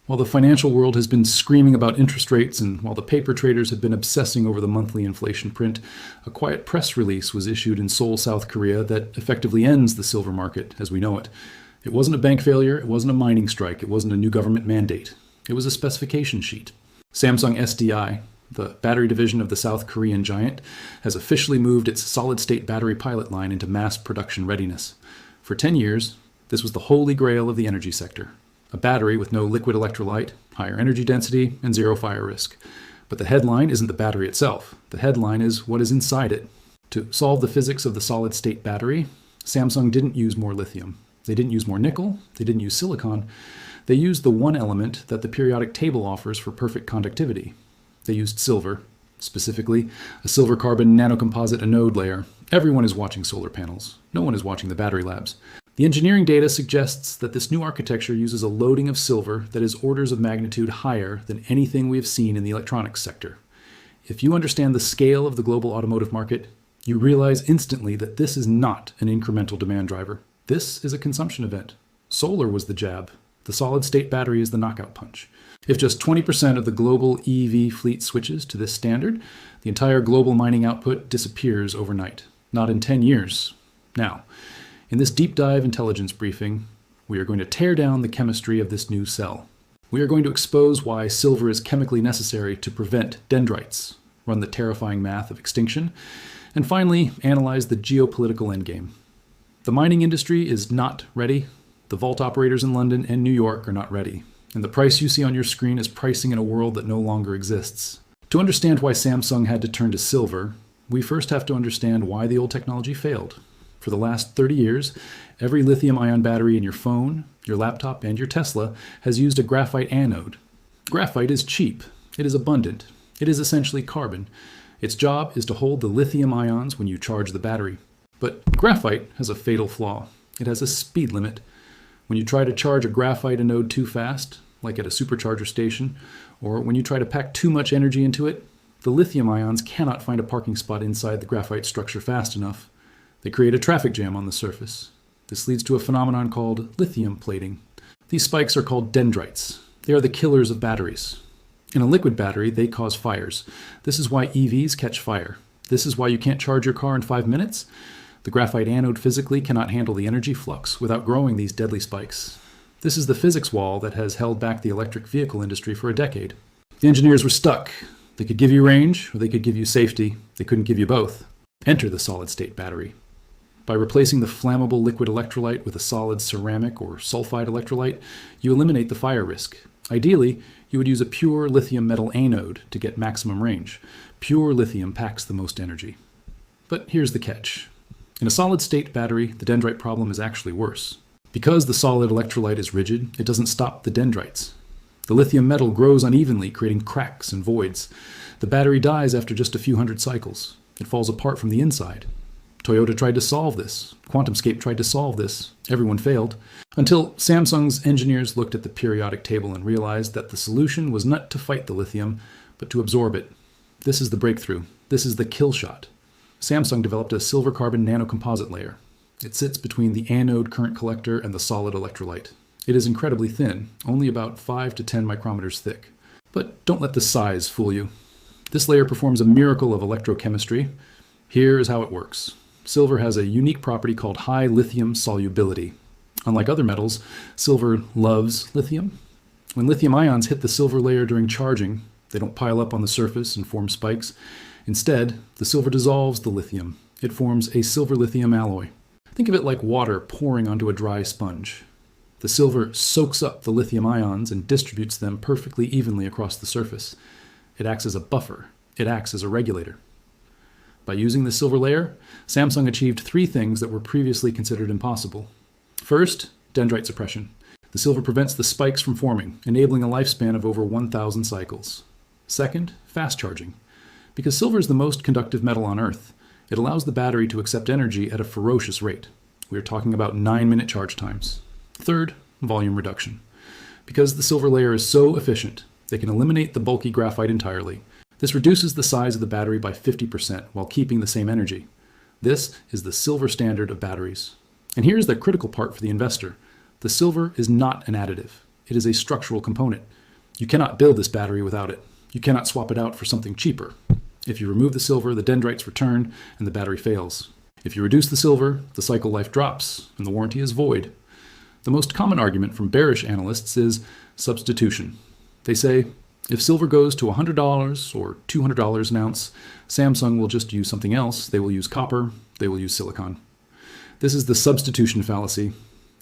While the financial world has been screaming about interest rates and while the paper traders have been obsessing over the monthly inflation print, a quiet press release was issued in Seoul, South Korea that effectively ends the silver market as we know it. It wasn't a bank failure, it wasn't a mining strike, it wasn't a new government mandate. It was a specification sheet. Samsung SDI, the battery division of the South Korean giant, has officially moved its solid-state battery pilot line into mass production readiness. For 10 years, this was the holy grail of the energy sector. A battery with no liquid electrolyte, higher energy density, and zero fire risk. But the headline isn't the battery itself. The headline is what is inside it. To solve the physics of the solid-state battery, Samsung didn't use more lithium. They didn't use more nickel. They didn't use silicon. They used the one element that the periodic table offers for perfect conductivity. They used silver, specifically a silver-carbon nanocomposite anode layer. Everyone is watching solar panels. No one is watching the battery labs. The engineering data suggests that this new architecture uses a loading of silver that is orders of magnitude higher than anything we have seen in the electronics sector. If you understand the scale of the global automotive market, you realize instantly that this is not an incremental demand driver. This is a consumption event. Solar was the jab. The solid-state battery is the knockout punch. If just 20% of the global EV fleet switches to this standard, the entire global mining output disappears overnight. Not in 10 years. Now, in this deep dive intelligence briefing, we are going to tear down the chemistry of this new cell. We are going to expose why silver is chemically necessary to prevent dendrites, run the terrifying math of extinction, and finally analyze the geopolitical endgame. The mining industry is not ready. The vault operators in London and New York are not ready. And the price you see on your screen is pricing in a world that no longer exists. To understand why Samsung had to turn to silver, we first have to understand why the old technology failed. For the last 30 years, every lithium-ion battery in your phone, your laptop, and your Tesla has used a graphite anode. Graphite is cheap. It is abundant. It is essentially carbon. Its job is to hold the lithium ions when you charge the battery. But graphite has a fatal flaw. It has a speed limit. When you try to charge a graphite anode too fast, like at a supercharger station, or when you try to pack too much energy into it, the lithium ions cannot find a parking spot inside the graphite structure fast enough. They create a traffic jam on the surface. This leads to a phenomenon called lithium plating. These spikes are called dendrites. They are the killers of batteries. In a liquid battery, they cause fires. This is why EVs catch fire. This is why you can't charge your car in 5 minutes. The graphite anode physically cannot handle the energy flux without growing these deadly spikes. This is the physics wall that has held back the electric vehicle industry for a decade. The engineers were stuck. They could give you range, or they could give you safety. They couldn't give you both. Enter the solid-state battery. By replacing the flammable liquid electrolyte with a solid ceramic or sulfide electrolyte, you eliminate the fire risk. Ideally, you would use a pure lithium metal anode to get maximum range. Pure lithium packs the most energy. But here's the catch. In a solid-state battery, the dendrite problem is actually worse. Because the solid electrolyte is rigid, it doesn't stop the dendrites. The lithium metal grows unevenly, creating cracks and voids. The battery dies after just a few hundred cycles. It falls apart from the inside. Toyota tried to solve this. QuantumScape tried to solve this. Everyone failed. Until Samsung's engineers looked at the periodic table and realized that the solution was not to fight the lithium, but to absorb it. This is the breakthrough. This is the kill shot. Samsung developed a silver-carbon nanocomposite layer. It sits between the anode current collector and the solid electrolyte. It is incredibly thin, only about 5 to 10 micrometers thick. But don't let the size fool you. This layer performs a miracle of electrochemistry. Here is how it works. Silver has a unique property called high lithium solubility. Unlike other metals, silver loves lithium. When lithium ions hit the silver layer during charging, they don't pile up on the surface and form spikes. Instead, the silver dissolves the lithium. It forms a silver-lithium alloy. Think of it like water pouring onto a dry sponge. The silver soaks up the lithium ions and distributes them perfectly evenly across the surface. It acts as a buffer. It acts as a regulator. By using the silver layer, Samsung achieved 3 things that were previously considered impossible. First, dendrite suppression. The silver prevents the spikes from forming, enabling a lifespan of over 1,000 cycles. Second, fast charging. Because silver is the most conductive metal on Earth, it allows the battery to accept energy at a ferocious rate. We are talking about 9-minute charge times. Third, volume reduction. Because the silver layer is so efficient, they can eliminate the bulky graphite entirely. This reduces the size of the battery by 50% while keeping the same energy. This is the silver standard of batteries. And here's the critical part for the investor. The silver is not an additive. It is a structural component. You cannot build this battery without it. You cannot swap it out for something cheaper. If you remove the silver, the dendrites return and the battery fails. If you reduce the silver, the cycle life drops and the warranty is void. The most common argument from bearish analysts is substitution. They say, if silver goes to $100 or $200 an ounce, Samsung will just use something else. They will use copper, they will use silicon. This is the substitution fallacy.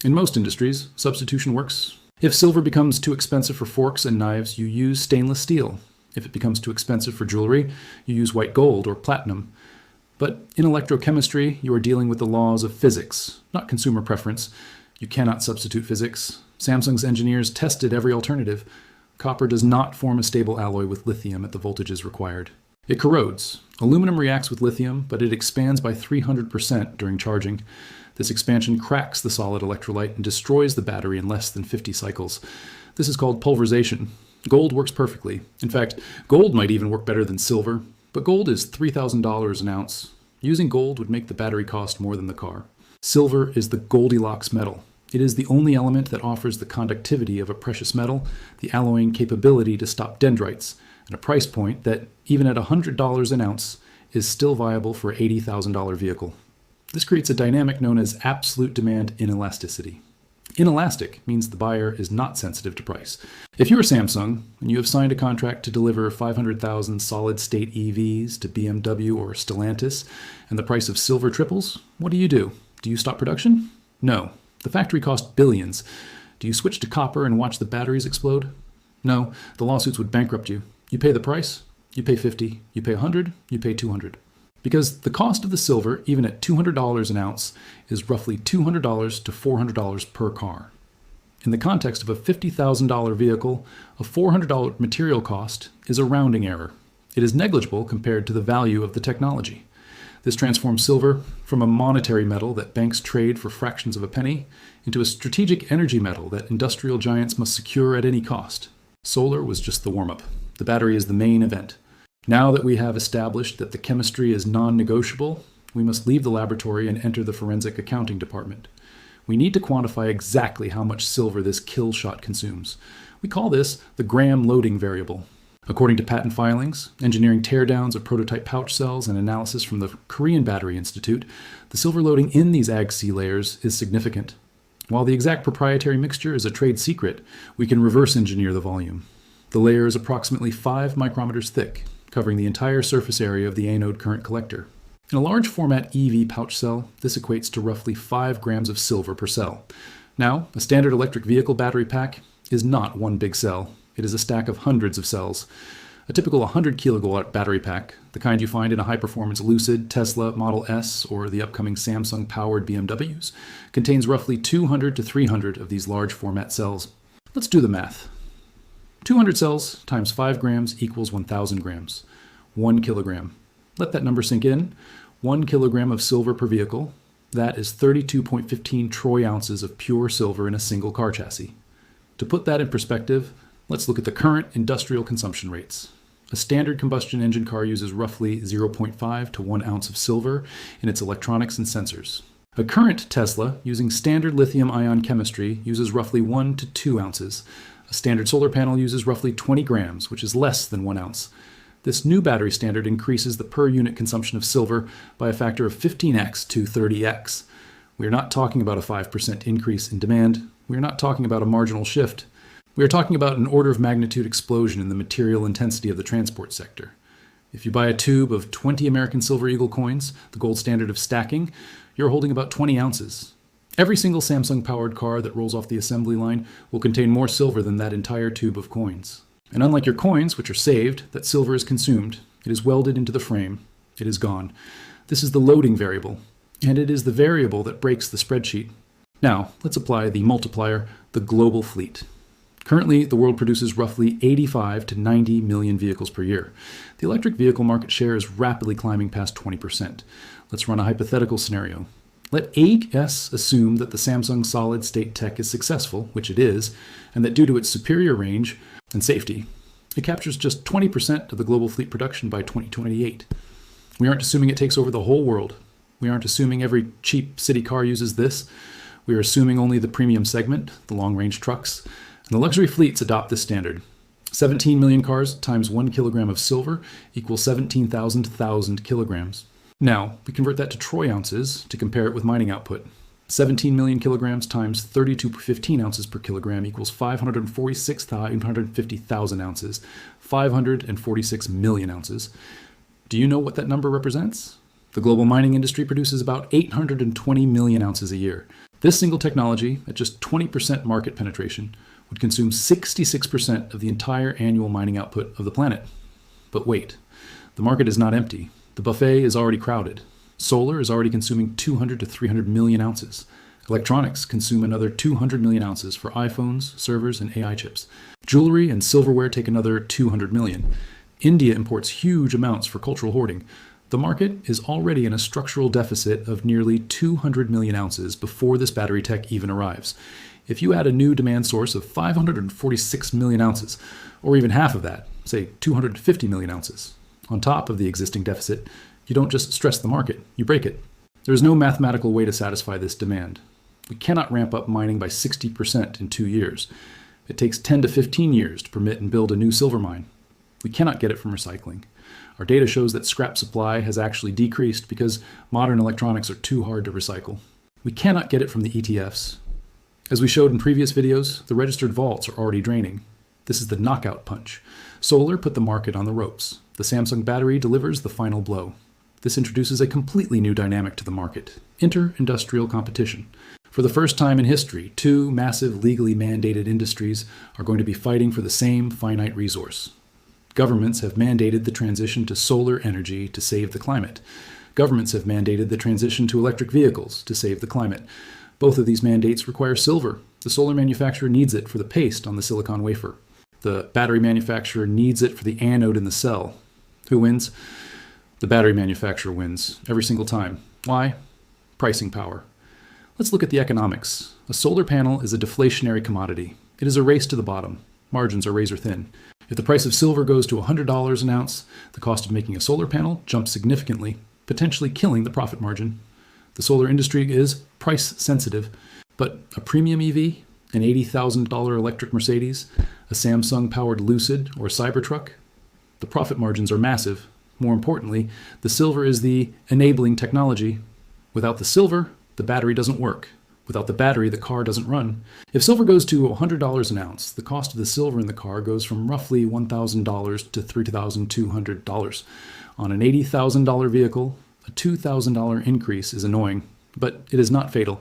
In most industries, substitution works. If silver becomes too expensive for forks and knives, you use stainless steel. If it becomes too expensive for jewelry, you use white gold or platinum. But in electrochemistry, you are dealing with the laws of physics, not consumer preference. You cannot substitute physics. Samsung's engineers tested every alternative. Copper does not form a stable alloy with lithium at the voltages required. It corrodes. Aluminum reacts with lithium, but it expands by 300% during charging. This expansion cracks the solid electrolyte and destroys the battery in less than 50 cycles. This is called pulverization. Gold works perfectly. In fact, gold might even work better than silver, but gold is $3,000 an ounce. Using gold would make the battery cost more than the car. Silver is the Goldilocks metal. It is the only element that offers the conductivity of a precious metal, the alloying capability to stop dendrites, and a price point that, even at $100 an ounce, is still viable for an $80,000 vehicle. This creates a dynamic known as absolute demand inelasticity. Inelastic means the buyer is not sensitive to price. If you are Samsung and you have signed a contract to deliver 500,000 solid-state EVs to BMW or Stellantis, and the price of silver triples, what do? Do you stop production? No. The factory cost billions. Do you switch to copper and watch the batteries explode? No, the lawsuits would bankrupt you. You pay the price, you pay 50, you pay 100, you pay 200. Because the cost of the silver, even at $200 an ounce, is roughly $200 to $400 per car. In the context of a $50,000 vehicle, a $400 material cost is a rounding error. It is negligible compared to the value of the technology. This transforms silver from a monetary metal that banks trade for fractions of a penny into a strategic energy metal that industrial giants must secure at any cost. Solar was just the warm-up. The battery is the main event. Now that we have established that the chemistry is non-negotiable, we must leave the laboratory and enter the forensic accounting department. We need to quantify exactly how much silver this kill shot consumes. We call this the gram loading variable. According to patent filings, engineering teardowns of prototype pouch cells, and analysis from the Korean Battery Institute, the silver loading in these Ag-C layers is significant. While the exact proprietary mixture is a trade secret, we can reverse engineer the volume. The layer is approximately 5 micrometers thick, covering the entire surface area of the anode current collector. In a large format EV pouch cell, this equates to roughly 5 grams of silver per cell. Now, a standard electric vehicle battery pack is not one big cell. It is a stack of hundreds of cells. A typical 100 kilowatt battery pack, the kind you find in a high-performance Lucid, Tesla, Model S, or the upcoming Samsung-powered BMWs, contains roughly 200 to 300 of these large format cells. Let's do the math. 200 cells times 5 grams equals 1,000 grams. 1 kilogram. Let that number sink in. 1 kilogram of silver per vehicle. That is 32.15 troy ounces of pure silver in a single car chassis. To put that in perspective, let's look at the current industrial consumption rates. A standard combustion engine car uses roughly 0.5 to 1 ounce of silver in its electronics and sensors. A current Tesla using standard lithium-ion chemistry uses roughly 1 to 2 ounces. A standard solar panel uses roughly 20 grams, which is less than 1 ounce. This new battery standard increases the per unit consumption of silver by a factor of 15x to 30x. We are not talking about a 5% increase in demand. We are not talking about a marginal shift. We are talking about an order of magnitude explosion in the material intensity of the transport sector. If you buy a tube of 20 American Silver Eagle coins, the gold standard of stacking, you're holding about 20 ounces. Every single Samsung-powered car that rolls off the assembly line will contain more silver than that entire tube of coins. And unlike your coins, which are saved, that silver is consumed. It is welded into the frame. It is gone. This is the loading variable, and it is the variable that breaks the spreadsheet. Now, let's apply the multiplier, the global fleet. Currently, the world produces roughly 85 to 90 million vehicles per year. The electric vehicle market share is rapidly climbing past 20%. Let's run a hypothetical scenario. Let AS assume that the Samsung solid-state tech is successful, which it is, and that due to its superior range and safety, it captures just 20% of the global fleet production by 2028. We aren't assuming it takes over the whole world. We aren't assuming every cheap city car uses this. We are assuming only the premium segment, the long-range trucks, And the luxury fleets adopt this standard. 17 million cars times 1 kilogram of silver equals 17,000 kilograms. Now, we convert that to troy ounces to compare it with mining output. 17 million kilograms times 32.15 ounces per kilogram equals 546,850,000 ounces, 546 million ounces. Do you know what that number represents? The global mining industry produces about 820 million ounces a year. This single technology, at just 20% market penetration, would consume 66% of the entire annual mining output of the planet. But wait, the market is not empty. The buffet is already crowded. Solar is already consuming 200 to 300 million ounces. Electronics consume another 200 million ounces for iPhones, servers, and AI chips. Jewelry and silverware take another 200 million. India imports huge amounts for cultural hoarding. The market is already in a structural deficit of nearly 200 million ounces before this battery tech even arrives. If you add a new demand source of 546 million ounces, or even half of that, say 250 million ounces, on top of the existing deficit, you don't just stress the market, you break it. There is no mathematical way to satisfy this demand. We cannot ramp up mining by 60% in 2 years. It takes 10 to 15 years to permit and build a new silver mine. We cannot get it from recycling. Our data shows that scrap supply has actually decreased because modern electronics are too hard to recycle. We cannot get it from the ETFs. As we showed in previous videos, the registered vaults are already draining. This is the knockout punch. Solar put the market on the ropes. The Samsung battery delivers the final blow. This introduces a completely new dynamic to the market: inter-industrial competition. For the first time in history, two massive legally mandated industries are going to be fighting for the same finite resource. Governments have mandated the transition to solar energy to save the climate. Governments have mandated the transition to electric vehicles to save the climate. Both of these mandates require silver. The solar manufacturer needs it for the paste on the silicon wafer. The battery manufacturer needs it for the anode in the cell. Who wins? The battery manufacturer wins every single time. Why? Pricing power. Let's look at the economics. A solar panel is a deflationary commodity. It is a race to the bottom. Margins are razor thin. If the price of silver goes to $100 an ounce, the cost of making a solar panel jumps significantly, potentially killing the profit margin. The solar industry is price sensitive, but a premium EV, an $80,000 electric Mercedes, a Samsung-powered Lucid or Cybertruck, the profit margins are massive. More importantly, the silver is the enabling technology. Without the silver, the battery doesn't work. Without the battery, the car doesn't run. If silver goes to $100 an ounce, the cost of the silver in the car goes from roughly $1,000 to $3,200. On an $80,000 vehicle, a $2,000 increase is annoying, but it is not fatal.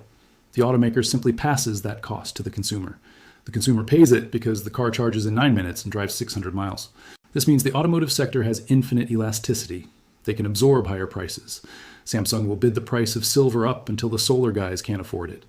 The automaker simply passes that cost to the consumer. The consumer pays it because the car charges in 9 minutes and drives 600 miles. This means the automotive sector has infinite elasticity. They can absorb higher prices. Samsung will bid the price of silver up until the solar guys can't afford it.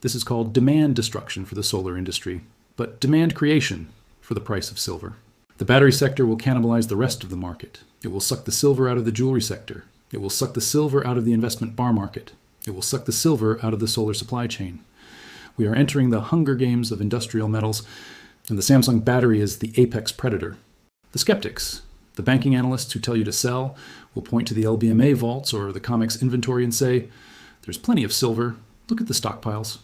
This is called demand destruction for the solar industry, but demand creation for the price of silver. The battery sector will cannibalize the rest of the market. It will suck the silver out of the jewelry sector. It will suck the silver out of the investment bar market. It will suck the silver out of the solar supply chain. We are entering the Hunger Games of industrial metals, and the Samsung battery is the apex predator. The skeptics, the banking analysts who tell you to sell, will point to the LBMA vaults or the COMEX inventory and say, "There's plenty of silver. Look at the stockpiles."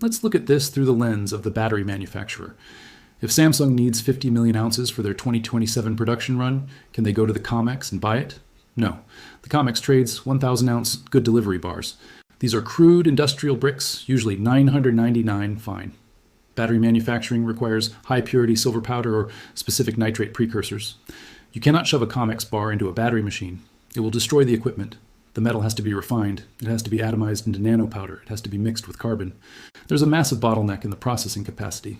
Let's look at this through the lens of the battery manufacturer. If Samsung needs 50 million ounces for their 2027 production run, can they go to the COMEX and buy it? No. The COMEX trades 1,000-ounce good delivery bars. These are crude industrial bricks, usually 999 fine. Battery manufacturing requires high-purity silver powder or specific nitrate precursors. You cannot shove a COMEX bar into a battery machine. It will destroy the equipment. The metal has to be refined. It has to be atomized into nanopowder. It has to be mixed with carbon. There's a massive bottleneck in the processing capacity.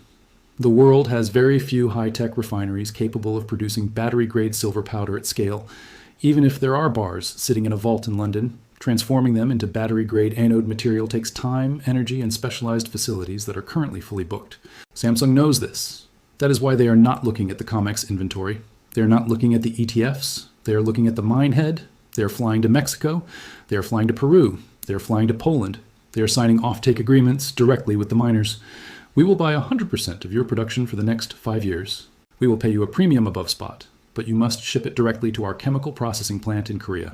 The world has very few high-tech refineries capable of producing battery-grade silver powder at scale. Even if there are bars sitting in a vault in London, transforming them into battery-grade anode material takes time, energy, and specialized facilities that are currently fully booked. Samsung knows this. That is why they are not looking at the COMEX inventory. They are not looking at the ETFs. They are looking at the mine head. They are flying to Mexico. They are flying to Peru. They are flying to Poland. They are signing offtake agreements directly with the miners. We will buy 100% of your production for the next 5 years. We will pay you a premium above spot, but you must ship it directly to our chemical processing plant in Korea.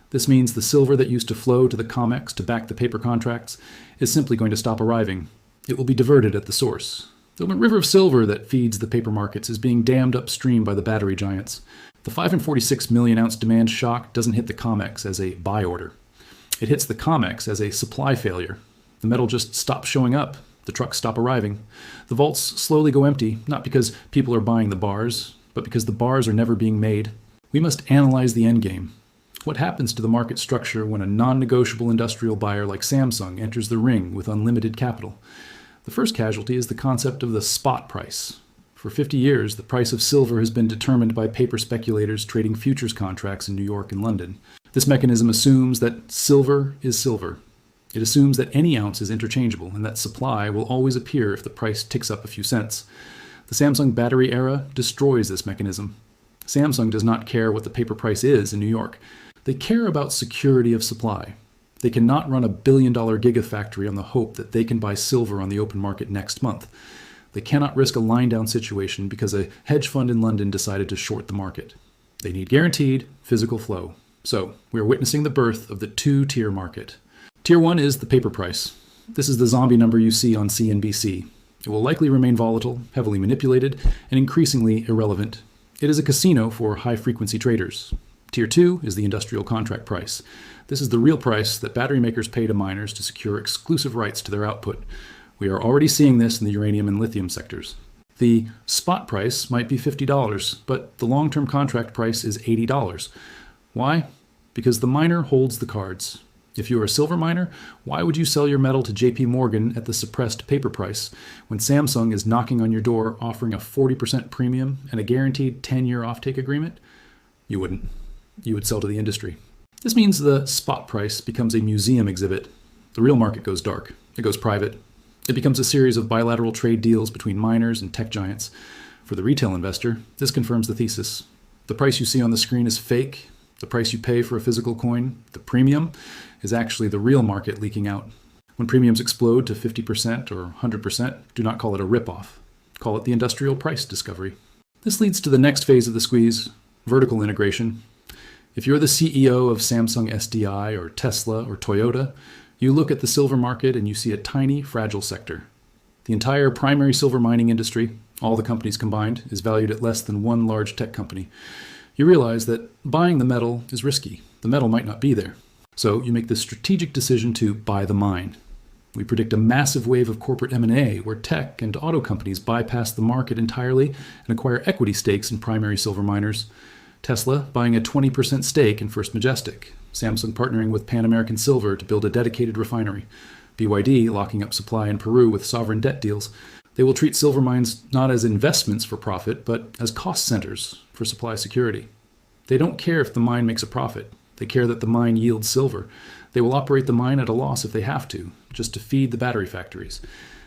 This means the silver that used to flow to the COMEX to back the paper contracts is simply going to stop arriving. It will be diverted at the source. The river of silver that feeds the paper markets is being dammed upstream by the battery giants. The 546 million ounce demand shock doesn't hit the COMEX as a buy order. It hits the COMEX as a supply failure. The metal just stops showing up. The trucks stop arriving. The vaults slowly go empty, not because people are buying the bars, but because the bars are never being made. We must analyze the endgame. What happens to the market structure when a non-negotiable industrial buyer like Samsung enters the ring with unlimited capital? The first casualty is the concept of the spot price. For 50 years, the price of silver has been determined by paper speculators trading futures contracts in New York and London. This mechanism assumes that silver is silver. It assumes that any ounce is interchangeable and that supply will always appear if the price ticks up a few cents. The Samsung battery era destroys this mechanism. Samsung does not care what the paper price is in New York. They care about security of supply. They cannot run a billion-dollar gigafactory on the hope that they can buy silver on the open market next month. They cannot risk a line-down situation because a hedge fund in London decided to short the market. They need guaranteed physical flow. So, we are witnessing the birth of the two-tier market. Tier 1 is the paper price. This is the zombie number you see on CNBC. It will likely remain volatile, heavily manipulated, and increasingly irrelevant. It is a casino for high-frequency traders. Tier 2 is the industrial contract price. This is the real price that battery makers pay to miners to secure exclusive rights to their output. We are already seeing this in the uranium and lithium sectors. The spot price might be $50, but the long-term contract price is $80. Why? Because the miner holds the cards. If you are a silver miner, why would you sell your metal to JP Morgan at the suppressed paper price when Samsung is knocking on your door offering a 40% premium and a guaranteed 10-year offtake agreement? You wouldn't. You would sell to the industry. This means the spot price becomes a museum exhibit. The real market goes dark. It goes private. It becomes a series of bilateral trade deals between miners and tech giants. For the retail investor, this confirms the thesis. The price you see on the screen is fake. The price you pay for a physical coin, the premium, is actually the real market leaking out. When premiums explode to 50% or 100%, do not call it a ripoff. Call it the industrial price discovery. This leads to the next phase of the squeeze, vertical integration. If you're the CEO of Samsung SDI or Tesla or Toyota, you look at the silver market and you see a tiny, fragile sector. The entire primary silver mining industry, all the companies combined, is valued at less than one large tech company. You realize that buying the metal is risky. The metal might not be there. So you make the strategic decision to buy the mine. We predict a massive wave of corporate M&A where tech and auto companies bypass the market entirely and acquire equity stakes in primary silver miners. Tesla buying a 20% stake in First Majestic. Samsung partnering with Pan American Silver to build a dedicated refinery. BYD locking up supply in Peru with sovereign debt deals. They will treat silver mines not as investments for profit, but as cost centers for supply security. They don't care if the mine makes a profit. They care that the mine yields silver. They will operate the mine at a loss if they have to, just to feed the battery factories.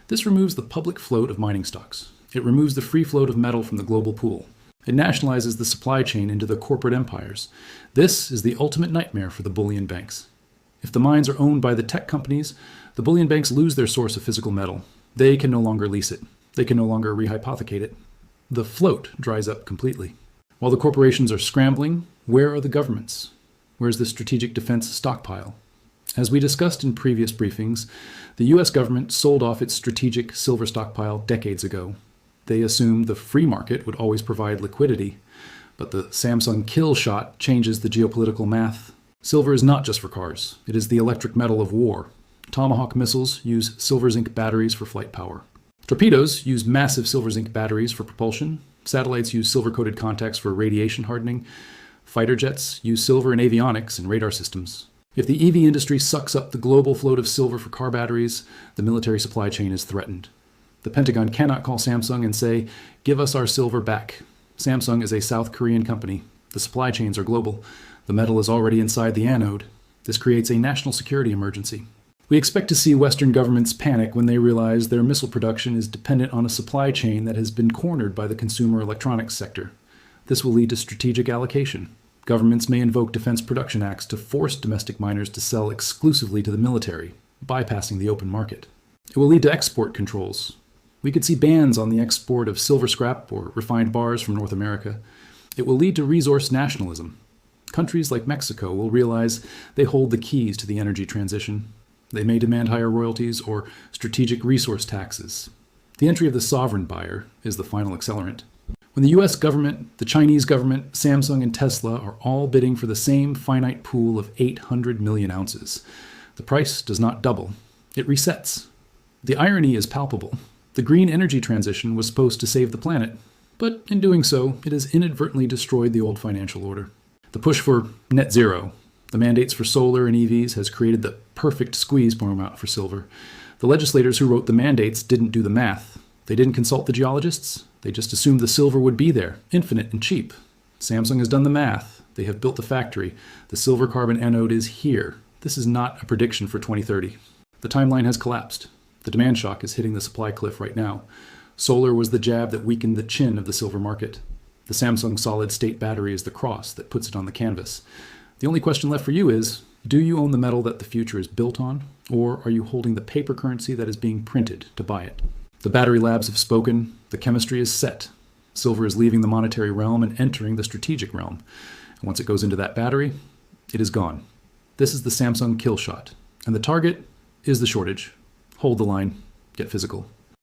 This removes the public float of mining stocks. It removes the free float of metal from the global pool. It nationalizes the supply chain into the corporate empires. This is the ultimate nightmare for the bullion banks. If the mines are owned by the tech companies, the bullion banks lose their source of physical metal. They can no longer lease it. They can no longer rehypothecate it. The float dries up completely. While the corporations are scrambling, where are the governments? Where's the strategic defense stockpile? As we discussed in previous briefings, the US government sold off its strategic silver stockpile decades ago. They assumed the free market would always provide liquidity, but the Samsung kill shot changes the geopolitical math. Silver is not just for cars. It is the electric metal of war. Tomahawk missiles use silver zinc batteries for flight power. Torpedoes use massive silver zinc batteries for propulsion. Satellites use silver-coated contacts for radiation hardening. Fighter jets use silver in avionics and radar systems. If the EV industry sucks up the global float of silver for car batteries, the military supply chain is threatened. The Pentagon cannot call Samsung and say, "Give us our silver back." Samsung is a South Korean company. The supply chains are global. The metal is already inside the anode. This creates a national security emergency. We expect to see Western governments panic when they realize their missile production is dependent on a supply chain that has been cornered by the consumer electronics sector. This will lead to strategic allocation. Governments may invoke defense production acts to force domestic miners to sell exclusively to the military, bypassing the open market. It will lead to export controls. We could see bans on the export of silver scrap or refined bars from North America. It will lead to resource nationalism. Countries like Mexico will realize they hold the keys to the energy transition. They may demand higher royalties or strategic resource taxes. The entry of the sovereign buyer is the final accelerant. When the US government, the Chinese government, Samsung, and Tesla are all bidding for the same finite pool of 800 million ounces, the price does not double. It resets. The irony is palpable. The green energy transition was supposed to save the planet, but in doing so, it has inadvertently destroyed the old financial order. The push for net zero, the mandates for solar and EVs, has created the perfect squeeze format for silver. The legislators who wrote the mandates didn't do the math. They didn't consult the geologists. They just assumed the silver would be there, infinite and cheap. Samsung has done the math. They have built the factory. The silver carbon anode is here. This is not a prediction for 2030. The timeline has collapsed. The demand shock is hitting the supply cliff right now. Solar was the jab that weakened the chin of the silver market. The Samsung solid-state battery is the cross that puts it on the canvas. The only question left for you is, do you own the metal that the future is built on, or are you holding the paper currency that is being printed to buy it? The battery labs have spoken. The chemistry is set. Silver is leaving the monetary realm and entering the strategic realm. And once it goes into that battery, it is gone. This is the Samsung kill shot. And the target is the shortage. Hold the line. Get physical.